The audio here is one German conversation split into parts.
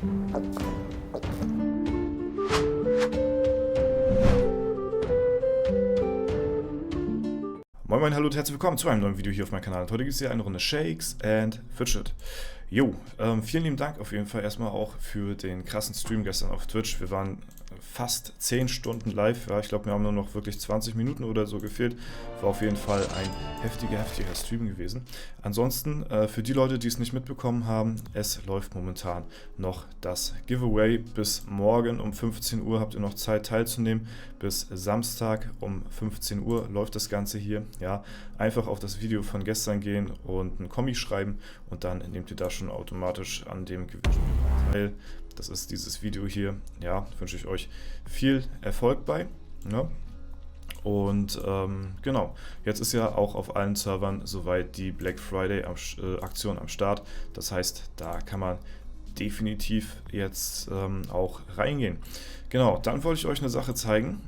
Moin Moin, hallo und herzlich willkommen zu einem neuen Video hier auf meinem Kanal. Und heute gibt es hier eine Runde Shakes and Fidget. Jo, vielen lieben Dank auf jeden Fall erstmal auch für den krassen Stream gestern auf Twitch. Wir waren fast 10 Stunden live. Ja, ich glaube, wir haben nur noch wirklich 20 Minuten oder so gefehlt. War auf jeden Fall ein heftiger Stream gewesen. Ansonsten, für die Leute, die es nicht mitbekommen haben, es läuft momentan noch das Giveaway. Bis morgen um 15 Uhr habt ihr noch Zeit teilzunehmen. Bis Samstag um 15 Uhr läuft das Ganze hier. Ja, einfach auf das Video von gestern gehen und einen Kommi schreiben und dann nehmt ihr da schon automatisch an dem Gewinnspiel teil. Das ist dieses Video hier. Ja, wünsche ich euch viel Erfolg bei. Ja. Und genau, jetzt ist ja auch auf allen Servern soweit die Black Friday Aktion am Start. Das heißt, da kann man definitiv jetzt auch reingehen. Genau, dann wollte ich euch eine Sache zeigen,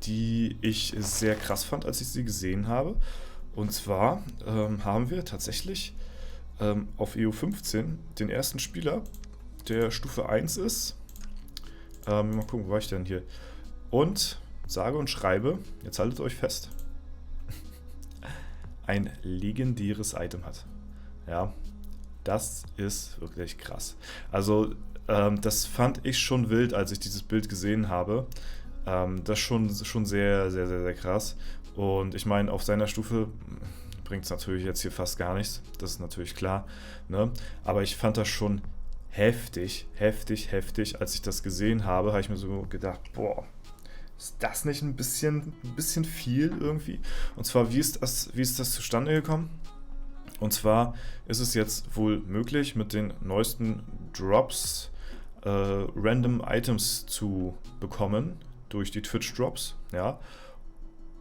die ich sehr krass fand, als ich sie gesehen habe. Und zwar haben wir tatsächlich auf EU15 den ersten Spieler, der Stufe 1 ist. Mal gucken, wo war ich denn hier? Und sage und schreibe, jetzt haltet euch fest, ein legendäres Item hat. Ja, das ist wirklich krass. Also, das fand ich schon wild, als ich dieses Bild gesehen habe. Das schon sehr krass. Und ich meine, auf seiner Stufe bringt es natürlich jetzt hier fast gar nichts. Das ist natürlich klar. Ne? Aber ich fand das schon heftig. Als ich das gesehen habe, habe ich mir so gedacht, boah, ist das nicht ein bisschen viel irgendwie? Und zwar, wie ist das zustande gekommen? Und zwar ist es jetzt wohl möglich, mit den neuesten Drops random Items zu bekommen durch die Twitch Drops, ja.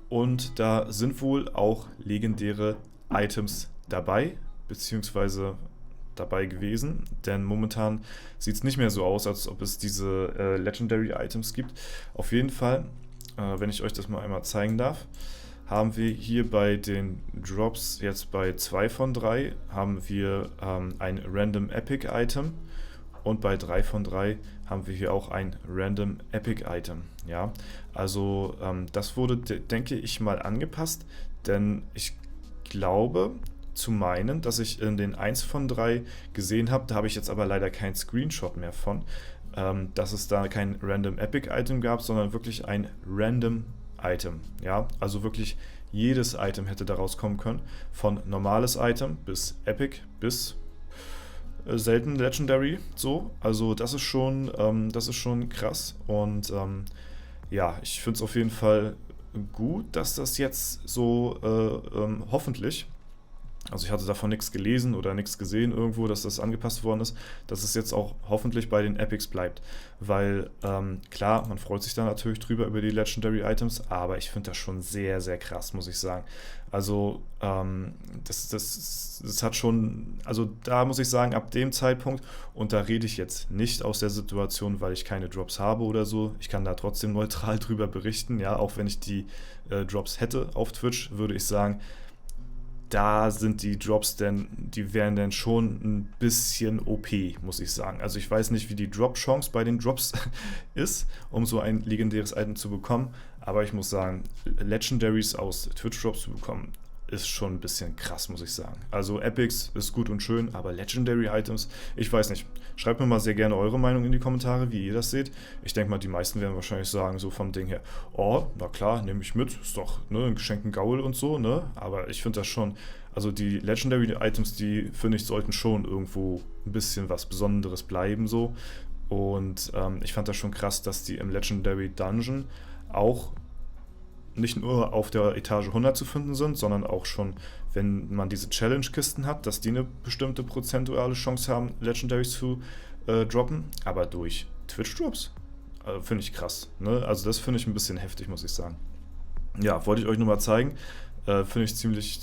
Und da sind wohl auch legendäre Items dabei, beziehungsweise dabei gewesen, denn momentan sieht es nicht mehr so aus, als ob es diese Legendary Items gibt. Auf jeden Fall, wenn ich euch das mal einmal zeigen darf, haben wir hier bei den Drops jetzt bei 2 von 3 haben wir ein Random Epic Item und bei 3 von 3 haben wir hier auch ein Random Epic Item. Ja, also das wurde, denke ich mal, angepasst, denn ich glaube zu meinen, dass ich in den 1 von 3 gesehen habe, da habe ich jetzt aber leider keinen Screenshot mehr von, dass es da kein Random Epic Item gab, sondern wirklich ein Random Item. Ja, also wirklich jedes Item hätte daraus kommen können, von normales Item bis Epic bis selten Legendary, so, also das ist schon krass und ja, ich finde es auf jeden Fall gut, dass das jetzt so hoffentlich, also ich hatte davon nichts gelesen oder nichts gesehen irgendwo, dass das angepasst worden ist, dass es jetzt auch hoffentlich bei den Epics bleibt, weil klar, man freut sich da natürlich drüber über die Legendary Items, aber ich finde das schon sehr krass, muss ich sagen. Also das hat schon, also da muss ich sagen, ab dem Zeitpunkt, und da rede ich jetzt nicht aus der Situation, weil ich keine Drops habe oder so, ich kann da trotzdem neutral drüber berichten, ja, auch wenn ich die Drops hätte auf Twitch, würde ich sagen, da sind die Drops denn, die wären dann schon ein bisschen OP, muss ich sagen. Also ich weiß nicht, wie die Drop-Chance bei den Drops ist, um so ein legendäres Item zu bekommen, aber ich muss sagen, Legendaries aus Twitch-Drops zu bekommen, ist schon ein bisschen krass, muss ich sagen. Also Epics ist gut und schön, aber Legendary Items, ich weiß nicht. Schreibt mir mal sehr gerne eure Meinung in die Kommentare, wie ihr das seht. Ich denke mal, die meisten werden wahrscheinlich sagen, so vom Ding her, oh, na klar, nehme ich mit, ist doch ne, ein geschenkten Gaul und so, ne? Aber ich finde das schon, also die Legendary Items, die finde ich, sollten schon irgendwo ein bisschen was Besonderes bleiben, so. Und ich fand das schon krass, dass die im Legendary Dungeon auch nicht nur auf der Etage 100 zu finden sind, sondern auch schon, wenn man diese Challenge-Kisten hat, dass die eine bestimmte prozentuale Chance haben, Legendaries zu droppen, aber durch Twitch-Drops finde ich krass. Ne? Also das finde ich ein bisschen heftig, muss ich sagen. Ja, wollte ich euch nur mal zeigen. Fand ich ziemlich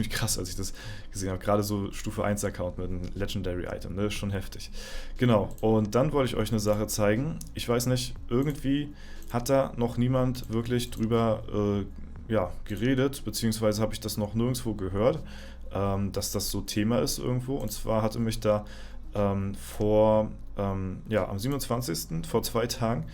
krass, als ich das gesehen habe. Gerade so Stufe 1 Account mit einem Legendary Item, ne? Schon heftig. Genau, und dann wollte ich euch eine Sache zeigen. Ich weiß nicht, irgendwie hat da noch niemand wirklich drüber ja, geredet, beziehungsweise habe ich das noch nirgendwo gehört, dass das so Thema ist irgendwo. Und zwar hatte mich da ja, am 27., vor 2 Tagen,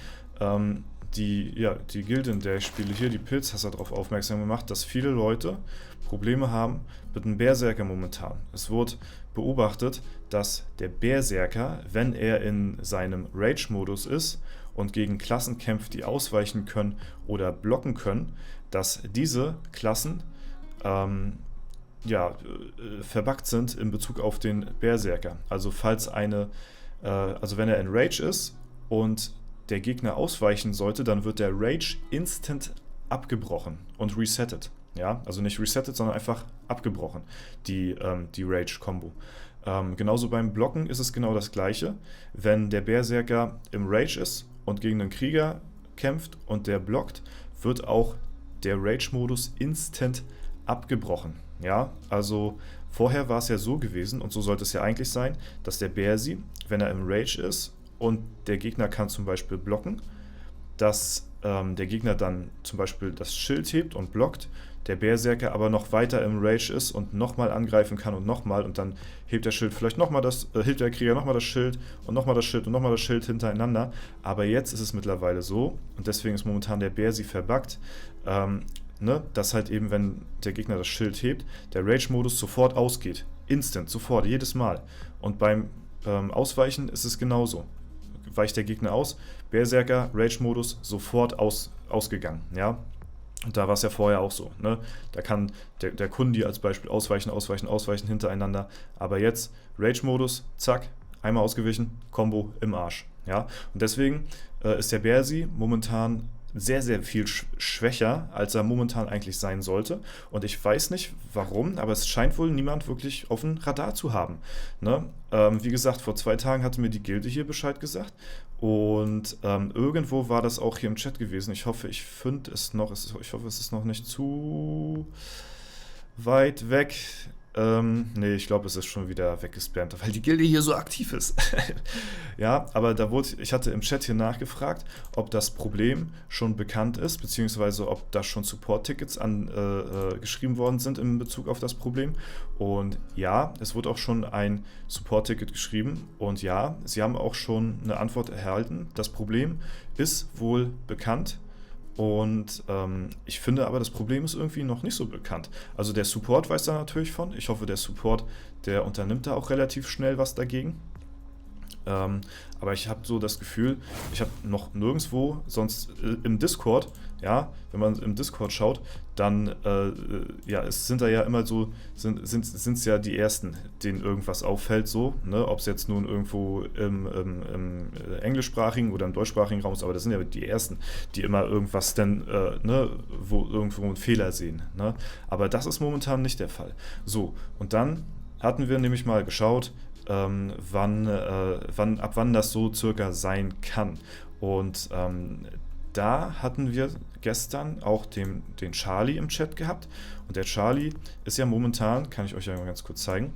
die Gilde, in der ich spiele hier, die Pilzhasser, darauf aufmerksam gemacht, dass viele Leute Probleme haben mit dem Berserker momentan. Es wurde beobachtet, dass der Berserker, wenn er in seinem Rage-Modus ist und gegen Klassen kämpft, die ausweichen können oder blocken können, dass diese Klassen verbuggt sind in Bezug auf den Berserker. Also also wenn er in Rage ist und der Gegner ausweichen sollte, dann wird der Rage instant abgebrochen und resettet. Ja, also nicht resettet, sondern einfach abgebrochen, die Rage-Kombo. Genauso beim Blocken ist es genau das gleiche. Wenn der Berserker im Rage ist und gegen einen Krieger kämpft und der blockt, wird auch der Rage-Modus instant abgebrochen. Ja, also vorher war es ja so gewesen, und so sollte es ja eigentlich sein, dass der Bersi, wenn er im Rage ist und der Gegner kann zum Beispiel blocken, dass der Gegner dann zum Beispiel das Schild hebt und blockt, der Berserker aber noch weiter im Rage ist und nochmal angreifen kann und dann hebt der Schild vielleicht hebt der Krieger nochmal das Schild und nochmal das Schild und nochmal das Schild hintereinander. Aber jetzt ist es mittlerweile so, und deswegen ist momentan der Bersi verbuggt, dass halt eben, wenn der Gegner das Schild hebt, der Rage-Modus sofort ausgeht. Instant, sofort, jedes Mal. Und beim Ausweichen ist es genauso. Weicht der Gegner aus, Berserker, Rage-Modus, sofort ausgegangen. Ja? Und da war es ja vorher auch so. Ne? Da kann der Kundi als Beispiel ausweichen hintereinander. Aber jetzt Rage-Modus, zack, einmal ausgewichen, Combo im Arsch. Ja? Und deswegen ist der Bersi momentan sehr, sehr viel schwächer, als er momentan eigentlich sein sollte. Und ich weiß nicht warum, aber es scheint wohl niemand wirklich auf dem Radar zu haben. Ne? Wie gesagt, vor 2 Tagen hatte mir die Gilde hier Bescheid gesagt. Und irgendwo war das auch hier im Chat gewesen. Ich hoffe, ich finde es noch. Ich hoffe, es ist noch nicht zu weit weg. Nee, ich glaube, es ist schon wieder weggespammt, weil die Gilde hier so aktiv ist. Ja, aber ich hatte im Chat hier nachgefragt, ob das Problem schon bekannt ist, beziehungsweise ob da schon Support-Tickets geschrieben worden sind in Bezug auf das Problem. Und ja, es wurde auch schon ein Support-Ticket geschrieben. Und ja, sie haben auch schon eine Antwort erhalten. Das Problem ist wohl bekannt. Und ich finde aber, das Problem ist irgendwie noch nicht so bekannt. Also der Support weiß da natürlich von. Ich hoffe, der Support, der unternimmt da auch relativ schnell was dagegen. Aber ich habe so das Gefühl, ich habe noch nirgendwo, sonst im Discord, ja, wenn man im Discord schaut, dann sind da ja immer so, sind es ja die Ersten, denen irgendwas auffällt, so, ne, ob es jetzt nun irgendwo im englischsprachigen oder im deutschsprachigen Raum ist, aber das sind ja die Ersten, die immer irgendwas wo irgendwo einen Fehler sehen, ne, aber das ist momentan nicht der Fall. So, und dann hatten wir nämlich mal geschaut, ab wann das so circa sein kann. Und da hatten wir gestern auch den Charlie im Chat gehabt. Und der Charlie ist ja momentan, kann ich euch ja mal ganz kurz zeigen,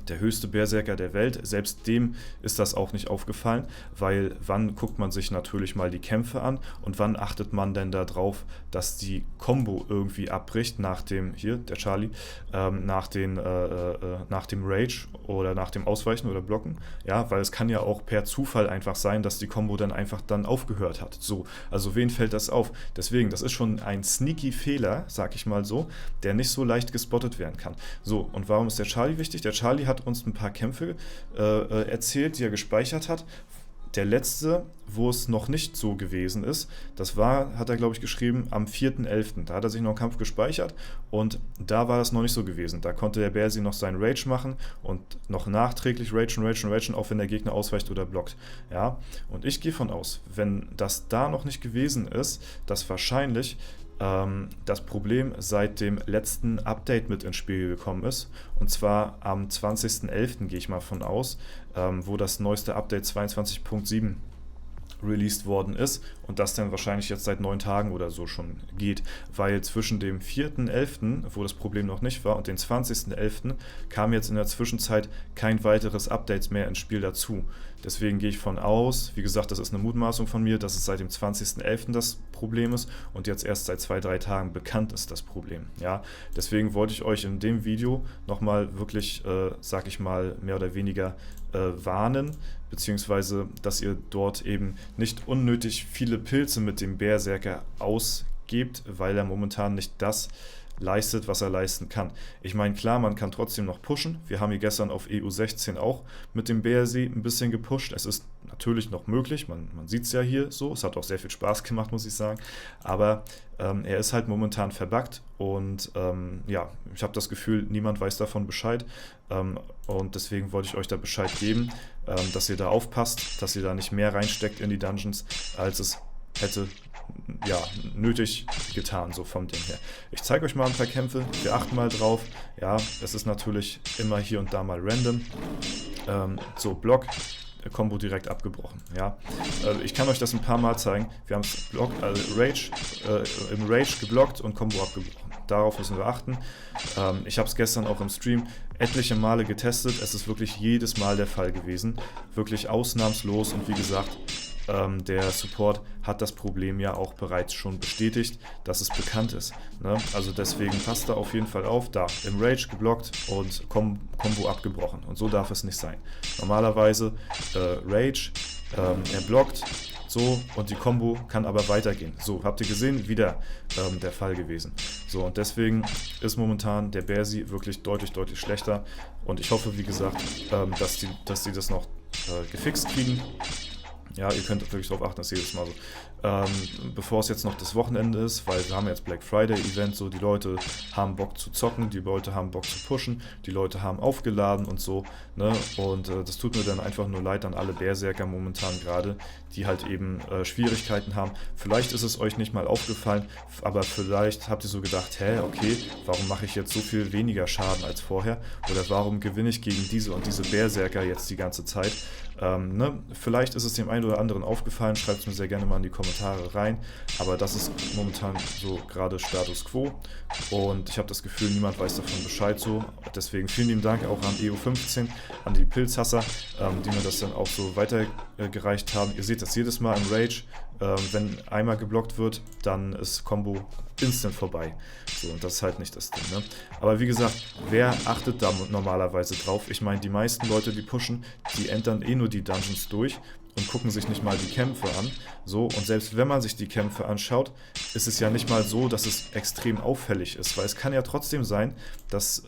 der höchste Berserker der Welt. Selbst dem ist das auch nicht aufgefallen, weil wann guckt man sich natürlich mal die Kämpfe an und wann achtet man denn darauf, dass die Combo irgendwie abbricht nach dem, hier, der Charlie, nach dem Rage oder nach dem Ausweichen oder Blocken. Ja, weil es kann ja auch per Zufall einfach sein, dass die Combo dann einfach aufgehört hat. So, also wen fällt das auf? Deswegen, das ist schon ein sneaky Fehler, sag ich mal so, der nicht so leicht gespottet werden kann. So, und warum ist der Charlie wichtig? Der Charlie hat uns ein paar Kämpfe erzählt, die er gespeichert hat. Der letzte, wo es noch nicht so gewesen ist, hat er, glaube ich, geschrieben, am 4.11. Da hat er sich noch einen Kampf gespeichert und da war das noch nicht so gewesen. Da konnte der Bersi noch seinen Rage machen und noch nachträglich ragen, auch wenn der Gegner ausweicht oder blockt. Ja? Und ich gehe von aus, wenn das da noch nicht gewesen ist, dass wahrscheinlich das Problem seit dem letzten Update mit ins Spiel gekommen ist. Und zwar am 20.11. gehe ich mal von aus, wo das neueste Update 22.7 released worden ist und das dann wahrscheinlich jetzt seit 9 Tagen oder so schon geht, weil zwischen dem 4.11., wo das Problem noch nicht war, und dem 20.11. kam jetzt in der Zwischenzeit kein weiteres Update mehr ins Spiel dazu. Deswegen gehe ich von aus, wie gesagt, das ist eine Mutmaßung von mir, dass es seit dem 20.11. das Problem ist und jetzt erst seit 2-3 Tagen bekannt ist das Problem. Ja? Deswegen wollte ich euch in dem Video nochmal wirklich, sag ich mal, mehr oder weniger warnen, beziehungsweise dass ihr dort eben nicht unnötig viele Pilze mit dem Berserker ausgebt, weil er momentan nicht das leistet, was er leisten kann. Ich meine, klar, man kann trotzdem noch pushen. Wir haben hier gestern auf EU16 auch mit dem BRC ein bisschen gepusht. Es ist natürlich noch möglich, man sieht es ja hier so. Es hat auch sehr viel Spaß gemacht, muss ich sagen. Aber er ist halt momentan verbuggt und ja, ich habe das Gefühl, niemand weiß davon Bescheid. Und deswegen wollte ich euch da Bescheid geben, dass ihr da aufpasst, dass ihr da nicht mehr reinsteckt in die Dungeons, als es hätte ja, nötig getan, so vom Ding her. Ich zeige euch mal ein paar Kämpfe, wir achten mal drauf. Ja, es ist natürlich immer hier und da mal random. So, Block, Combo direkt abgebrochen. Ja, ich kann euch das ein paar Mal zeigen. Wir haben es im Rage geblockt und Combo abgebrochen. Darauf müssen wir achten. Ich habe es gestern auch im Stream etliche Male getestet. Es ist wirklich jedes Mal der Fall gewesen. Wirklich ausnahmslos und wie gesagt, der Support hat das Problem ja auch bereits schon bestätigt, dass es bekannt ist. Ne? Also deswegen passt da auf jeden Fall auf. Da, im Rage geblockt und Combo abgebrochen. Und so darf es nicht sein. Normalerweise Rage, er blockt, so, und die Combo kann aber weitergehen. So, habt ihr gesehen? Wieder der Fall gewesen. So, und deswegen ist momentan der Bersi wirklich deutlich, deutlich schlechter. Und ich hoffe, wie gesagt, dass die das noch gefixt kriegen. Ja, ihr könnt wirklich darauf achten, dass jedes Mal so, bevor es jetzt noch das Wochenende ist, weil wir haben jetzt Black Friday Event, so die Leute haben Bock zu zocken, die Leute haben Bock zu pushen, die Leute haben aufgeladen und so, ne, und das tut mir dann einfach nur leid an alle Berserker momentan gerade, die halt eben Schwierigkeiten haben. Vielleicht ist es euch nicht mal aufgefallen, aber vielleicht habt ihr so gedacht, hä, okay, warum mache ich jetzt so viel weniger Schaden als vorher, oder warum gewinne ich gegen diese und diese Berserker jetzt die ganze Zeit? Ne? Vielleicht ist es dem einen oder anderen aufgefallen, schreibt es mir sehr gerne mal in die Kommentare rein, aber das ist momentan so gerade Status Quo und ich habe das Gefühl, niemand weiß davon Bescheid so, deswegen vielen lieben Dank auch an EU15, an die Pilzhasser, die mir das dann auch so weitergereicht haben. Ihr seht das jedes Mal im Rage, wenn einmal geblockt wird, dann ist Combo instant vorbei. So, und das ist halt nicht das Ding, ne? Aber wie gesagt, wer achtet da normalerweise drauf? Ich meine, die meisten Leute, die pushen, die entern eh nur die Dungeons durch und gucken sich nicht mal die Kämpfe an. So, und selbst wenn man sich die Kämpfe anschaut, ist es ja nicht mal so, dass es extrem auffällig ist, weil es kann ja trotzdem sein, dass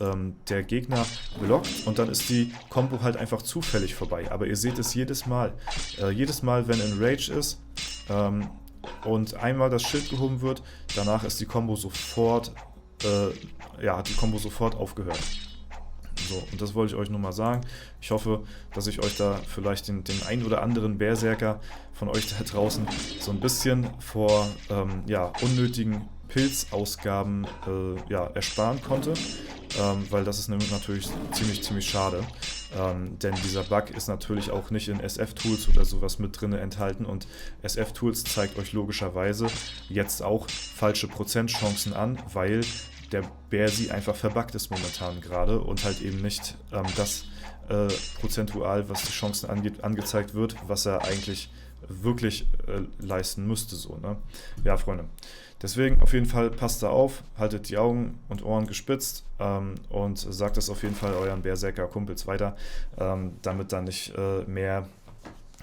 der Gegner blockt und dann ist die Combo halt einfach zufällig vorbei. Aber ihr seht es jedes Mal. Jedes Mal, wenn ein Rage ist, und einmal das Schild gehoben wird, danach ist die Combo sofort, hat die Combo sofort aufgehört. So, und das wollte ich euch nur mal sagen. Ich hoffe, dass ich euch da vielleicht den ein oder anderen Berserker von euch da draußen so ein bisschen vor unnötigen Pilzausgaben ersparen konnte, weil das ist natürlich ziemlich schade. Denn dieser Bug ist natürlich auch nicht in SF-Tools oder sowas mit drin enthalten und SF-Tools zeigt euch logischerweise jetzt auch falsche Prozentchancen an, weil der Bersi einfach verbuggt ist momentan gerade und halt eben nicht das prozentual, was die Chancen angeht, angezeigt wird, was er eigentlich wirklich leisten müsste. So, ne? Ja, Freunde. Deswegen auf jeden Fall passt da auf, haltet die Augen und Ohren gespitzt und sagt das auf jeden Fall euren Berserker-Kumpels weiter, damit dann nicht mehr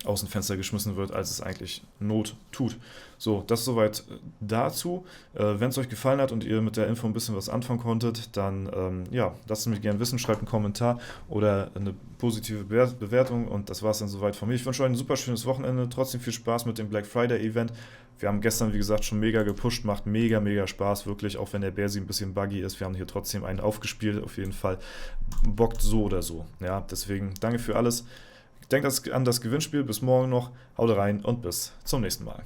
aus dem Fenster geschmissen wird, als es eigentlich Not tut. So, das soweit dazu. Wenn es euch gefallen hat und ihr mit der Info ein bisschen was anfangen konntet, dann lasst es mich gerne wissen, schreibt einen Kommentar oder eine positive Bewertung und das war es dann soweit von mir. Ich wünsche euch ein super schönes Wochenende, trotzdem viel Spaß mit dem Black Friday Event. Wir haben gestern, wie gesagt, schon mega gepusht, macht mega Spaß, wirklich, auch wenn der Bersi ein bisschen buggy ist. Wir haben hier trotzdem einen aufgespielt, auf jeden Fall. Bockt so oder so. Ja, deswegen danke für alles. Denkt an das Gewinnspiel, bis morgen noch, haut rein und bis zum nächsten Mal.